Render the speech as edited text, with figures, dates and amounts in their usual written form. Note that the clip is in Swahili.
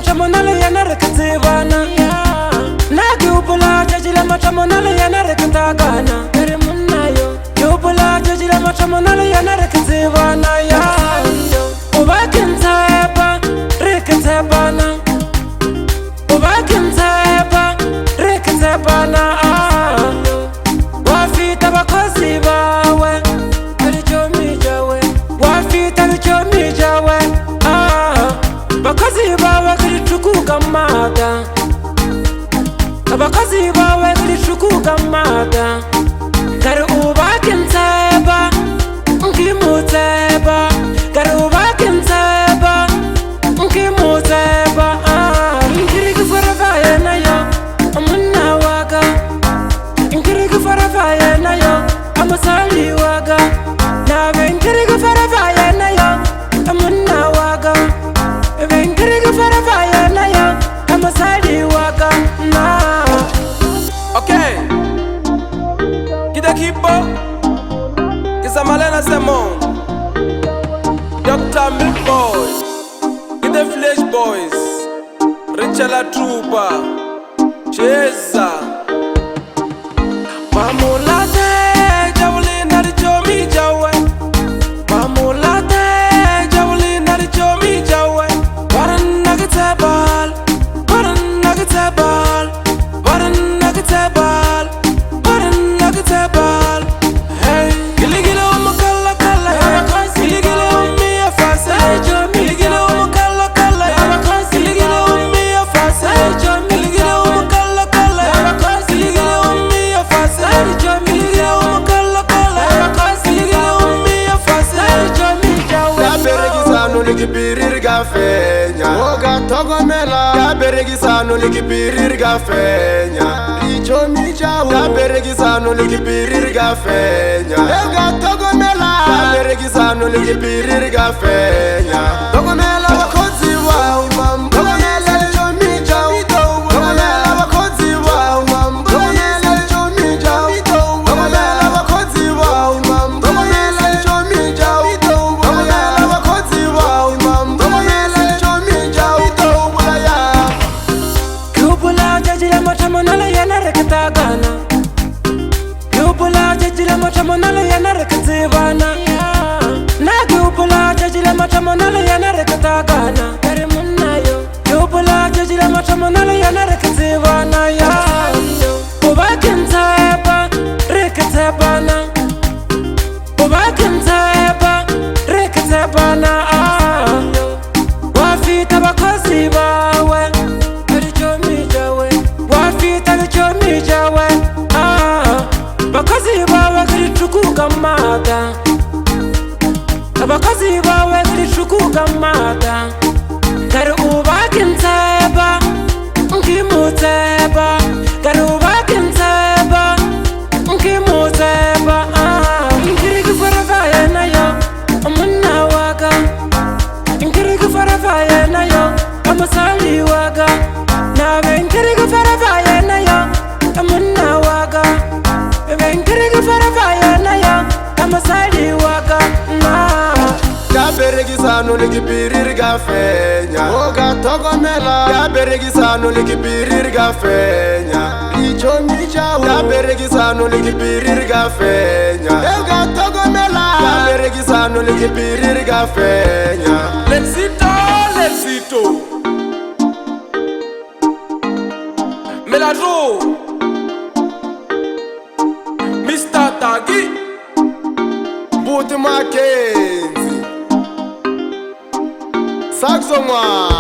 matamonale yanarekatibana nagi upula jajila matamonale yanarekatagana kare munnayo upula jajila matamonale yanarekatibana ya ubakintaba rekatabana ubakintaba rekatabana wafita abakozi bawe aricyo mijawe wafita aricyo mijawe abakozi bawe kiricukuga mada abakozi bawe kiricukuga mada kare ubakintaba nkimuteba kare ubakintaba nkimuteba nkirigi forever nayo amuna waga nkirigi forever nayo amusali waga nabe nkirigi forever nayo amuna waga nkirigi forever nayo amusali waga na okay kida kipo kisa malena semon Dr. Milk Boys kida Flash Boys Richela Trupa Cheza Mamulate Jawlina richomi jawe Mamulate Jawlina richomi jawe Waran nagitabal Waran nagitabal Waran nagitabal Waran nagitabal Hey Giligila umakala kala Giligila umia fasa Giligila umakala kala Giligila umia fasa Giligila umakala kala Giligila umia fasa Giligila umakala kala Giligila umia fasa Yaberegisano likipirir gafenya Oga togomela Yaberegisano likipirir gafenya Icho mijawo Yaberegisano likipirir gafenya Oga togomela Yaberegisano likipirir gafenya Togomela wakozi wao mam Togomela icho mijawo Togomela wakozi wao mam Togomela icho mijawo Togomela wakozi wao mam Togomela icho mijawo Togomela wakozi wao mam Togomela icho mijawo Togomela Kupula jajila matamonale yanarekatagana Kupula jajila matamonale yanarekatibana nagi upula jajila matamonale yanarekatagana kare munnayo kupula jajila matamonale yanarekatibana ya ubakintaba rekatabana ubakintaba rekatabana wafita abakozi bawe aricyo mijawe wafita aricyo mijawe abakozi bawe kiricukuga mada abakozi bawe kiricukuga mada kare ubakintaba nkimuteba kare ubakintaba nkimuteba nkirigi forever nayo amuna waga nkirigi forever nayo amusali waga nabe nkirigi forever nayo amuna waga nkirigi forever nayo amusali waga na Yaberegisano likipirir gafenya Oga togomela Yaberegisano likipirir gafenya Icho mijawo Yaberegisano likipirir gafenya Oga togomela Yaberegisano likipirir gafenya Lexito Meladro Mr. Tagi Buti Mackenzie Saxo mwa